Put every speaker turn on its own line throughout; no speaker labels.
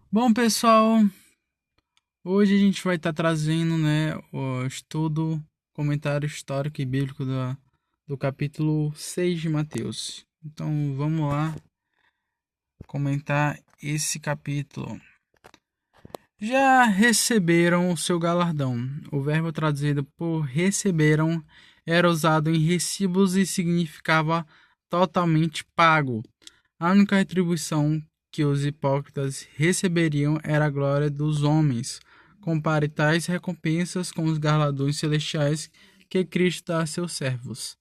Bom, pessoal, hoje a gente vai estar trazendo, o estudo, comentário histórico e bíblico do capítulo 6 de Mateus. Então, vamos lá comentar esse capítulo. Já receberam o seu galardão. O verbo traduzido por receberam era usado em recibos e significava totalmente pago. A única retribuição que os hipócritas receberiam era a glória dos homens. Compare tais recompensas com os galardões celestiais que Cristo dá a seus servos.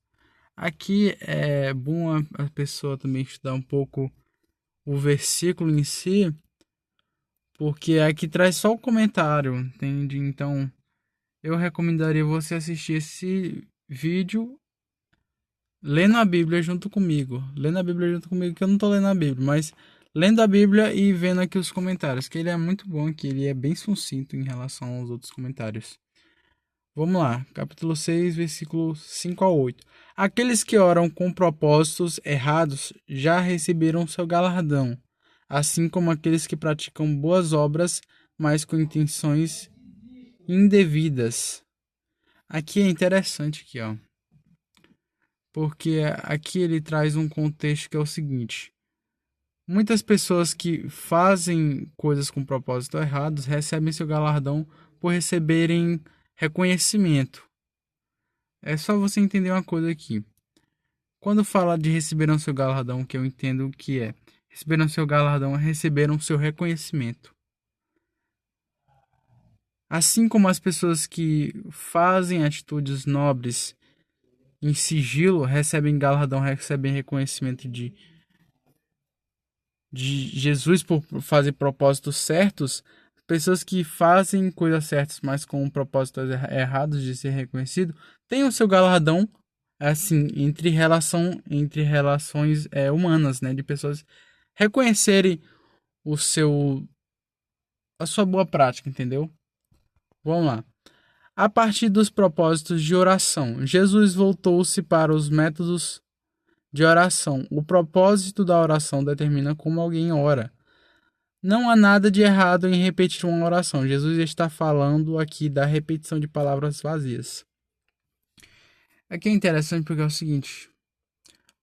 Aqui é bom a pessoa também estudar um pouco o versículo em si, porque aqui traz só o comentário, entende? Então, eu recomendaria você assistir esse vídeo lendo a Bíblia junto comigo. Lendo a Bíblia junto comigo, que eu não tô lendo a Bíblia, mas lendo a Bíblia e vendo aqui os comentários, que ele é muito bom, que ele é bem sucinto em relação aos outros comentários. Vamos lá, capítulo 6, versículos 5 a 8. Aqueles que oram com propósitos errados já receberam seu galardão, assim como aqueles que praticam boas obras, mas com intenções indevidas. Aqui é interessante aqui, ó, porque aqui ele traz um contexto que é o seguinte: muitas pessoas que fazem coisas com propósito errados recebem seu galardão por receberem reconhecimento. É só você entender uma coisa aqui. Quando fala de receberam seu galardão, que eu entendo que é receberam seu galardão, é receberam seu reconhecimento. Assim como as pessoas que fazem atitudes nobres em sigilo recebem galardão, recebem reconhecimento de Jesus por fazer propósitos certos, pessoas que fazem coisas certas, mas com propósitos errados de ser reconhecido, têm o seu galardão, assim, entre relações humanas, né, de pessoas reconhecerem o seu a sua boa prática, entendeu? Vamos lá. A partir dos propósitos de oração, Jesus voltou-se para os métodos de oração. O propósito da oração determina como alguém ora. Não há nada de errado em repetir uma oração. Jesus está falando aqui da repetição de palavras vazias. Aqui é interessante porque é o seguinte: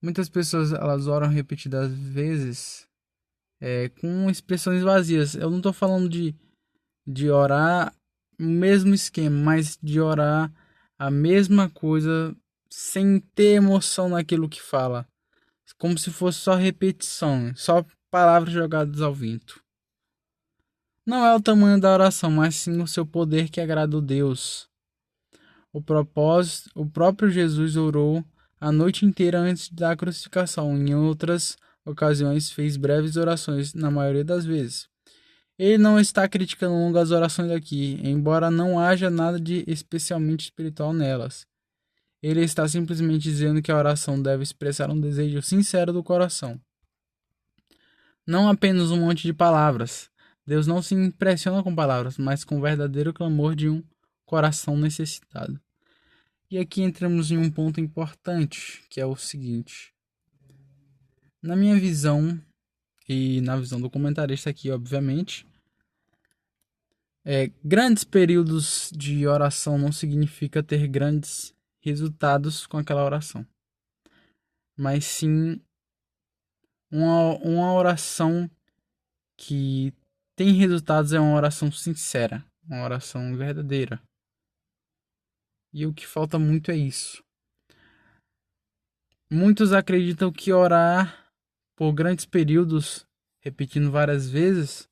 muitas pessoas elas oram repetidas vezes com expressões vazias. Eu não estou falando de orar o mesmo esquema, mas de orar a mesma coisa sem ter emoção naquilo que fala. Como se fosse só repetição, só palavras jogadas ao vento. Não é o tamanho da oração, mas sim o seu poder que agrada a Deus. O próprio Jesus orou a noite inteira antes da crucificação. Em outras ocasiões, fez breves orações, na maioria das vezes. Ele não está criticando longas orações aqui, embora não haja nada de especialmente espiritual nelas. Ele está simplesmente dizendo que a oração deve expressar um desejo sincero do coração, não apenas um monte de palavras. Deus não se impressiona com palavras, mas com o verdadeiro clamor de um coração necessitado. E aqui entramos em um ponto importante, que é o seguinte: na minha visão, e na visão do comentarista aqui, obviamente, grandes períodos de oração não significa ter grandes resultados com aquela oração, mas sim uma oração que tem resultados, é uma oração sincera, uma oração verdadeira. E o que falta muito é isso. Muitos acreditam que orar por grandes períodos, repetindo várias vezes,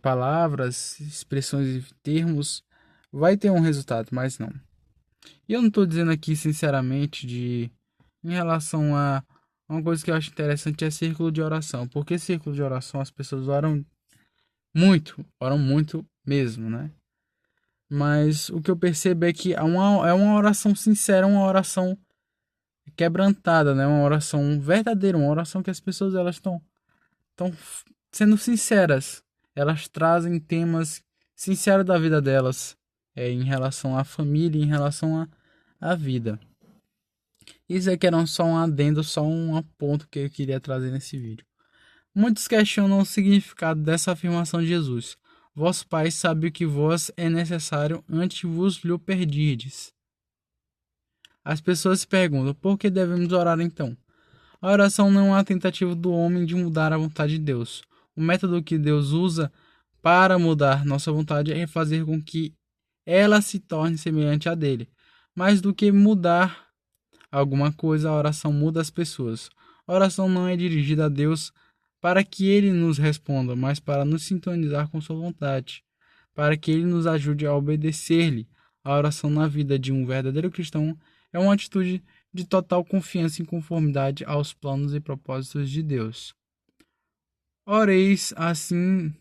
palavras, expressões e termos, vai ter um resultado, mas não. E eu não estou dizendo aqui, sinceramente, em relação a uma coisa que eu acho interessante é círculo de oração. Porque círculo de oração as pessoas oram muito mesmo, né? Mas o que eu percebo é que é uma oração sincera, uma oração quebrantada, né? Uma oração verdadeira, uma oração que as pessoas elas estão sendo sinceras. Elas trazem temas sinceros da vida delas, em relação à família, em relação à vida. Isso aqui era só um adendo, só um ponto que eu queria trazer nesse vídeo. Muitos questionam o significado dessa afirmação de Jesus. Vosso Pai sabe o que vos é necessário antes vos lhe perdirdes. As pessoas se perguntam, por que devemos orar então? A oração não é uma tentativa do homem de mudar a vontade de Deus. O método que Deus usa para mudar nossa vontade é fazer com que ela se torne semelhante à dele. Mais do que mudar alguma coisa, a oração muda as pessoas. A oração não é dirigida a Deus para que ele nos responda, mas para nos sintonizar com sua vontade, para que ele nos ajude a obedecer-lhe. A oração na vida de um verdadeiro cristão é uma atitude de total confiança e conformidade aos planos e propósitos de Deus. Oreis assim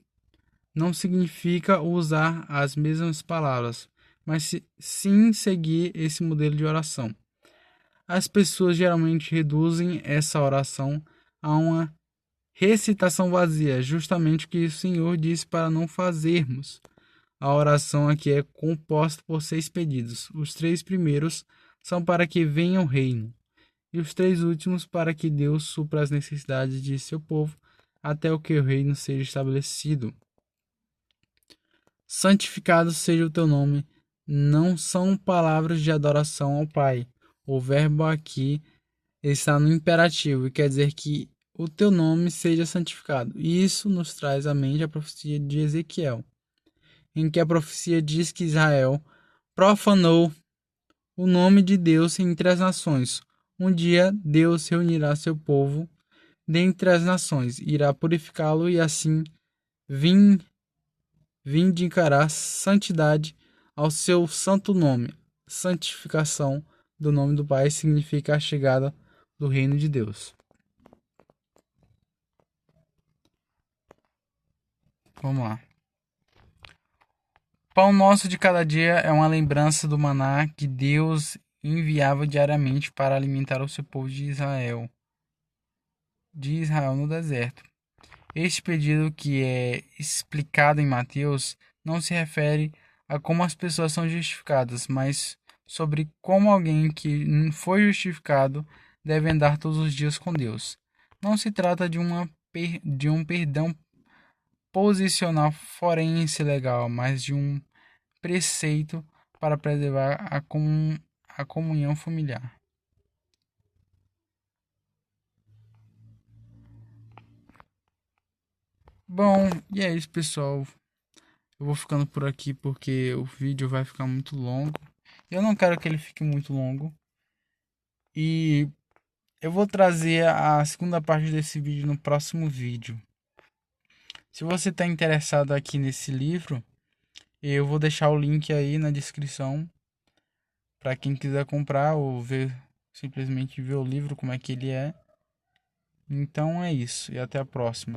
não significa usar as mesmas palavras, mas sim seguir esse modelo de oração. As pessoas geralmente reduzem essa oração a uma recitação vazia, justamente o que o Senhor disse para não fazermos. A oração aqui é composta por 6 pedidos. Os 3 primeiros são para que venha o reino, e os 3 últimos para que Deus supra as necessidades de seu povo até o que o reino seja estabelecido. Santificado seja o teu nome. Não são palavras de adoração ao Pai. O verbo aqui está no imperativo e quer dizer que o teu nome seja santificado. E isso nos traz à mente a profecia de Ezequiel, em que a profecia diz que Israel profanou o nome de Deus entre as nações. Um dia Deus reunirá seu povo dentre as nações, irá purificá-lo e assim vindicará santidade ao seu santo nome. Santificação do nome do Pai significa a chegada do reino de Deus. Vamos lá. Pão nosso de cada dia é uma lembrança do maná que Deus enviava diariamente para alimentar o seu povo de Israel no deserto. Este pedido, que é explicado em Mateus, não se refere a como as pessoas são justificadas, mas sobre como alguém que foi justificado deve andar todos os dias com Deus. Não se trata de um perdão posicional forense legal, mas de um preceito para preservar a comunhão familiar. Bom, e é isso, pessoal. Eu vou ficando por aqui porque o vídeo vai ficar muito longo. Eu não quero que ele fique muito longo. E eu vou trazer a segunda parte desse vídeo no próximo vídeo. Se você está interessado aqui nesse livro, eu vou deixar o link aí na descrição para quem quiser comprar ou simplesmente ver o livro, como é que ele é. Então é isso, e até a próxima.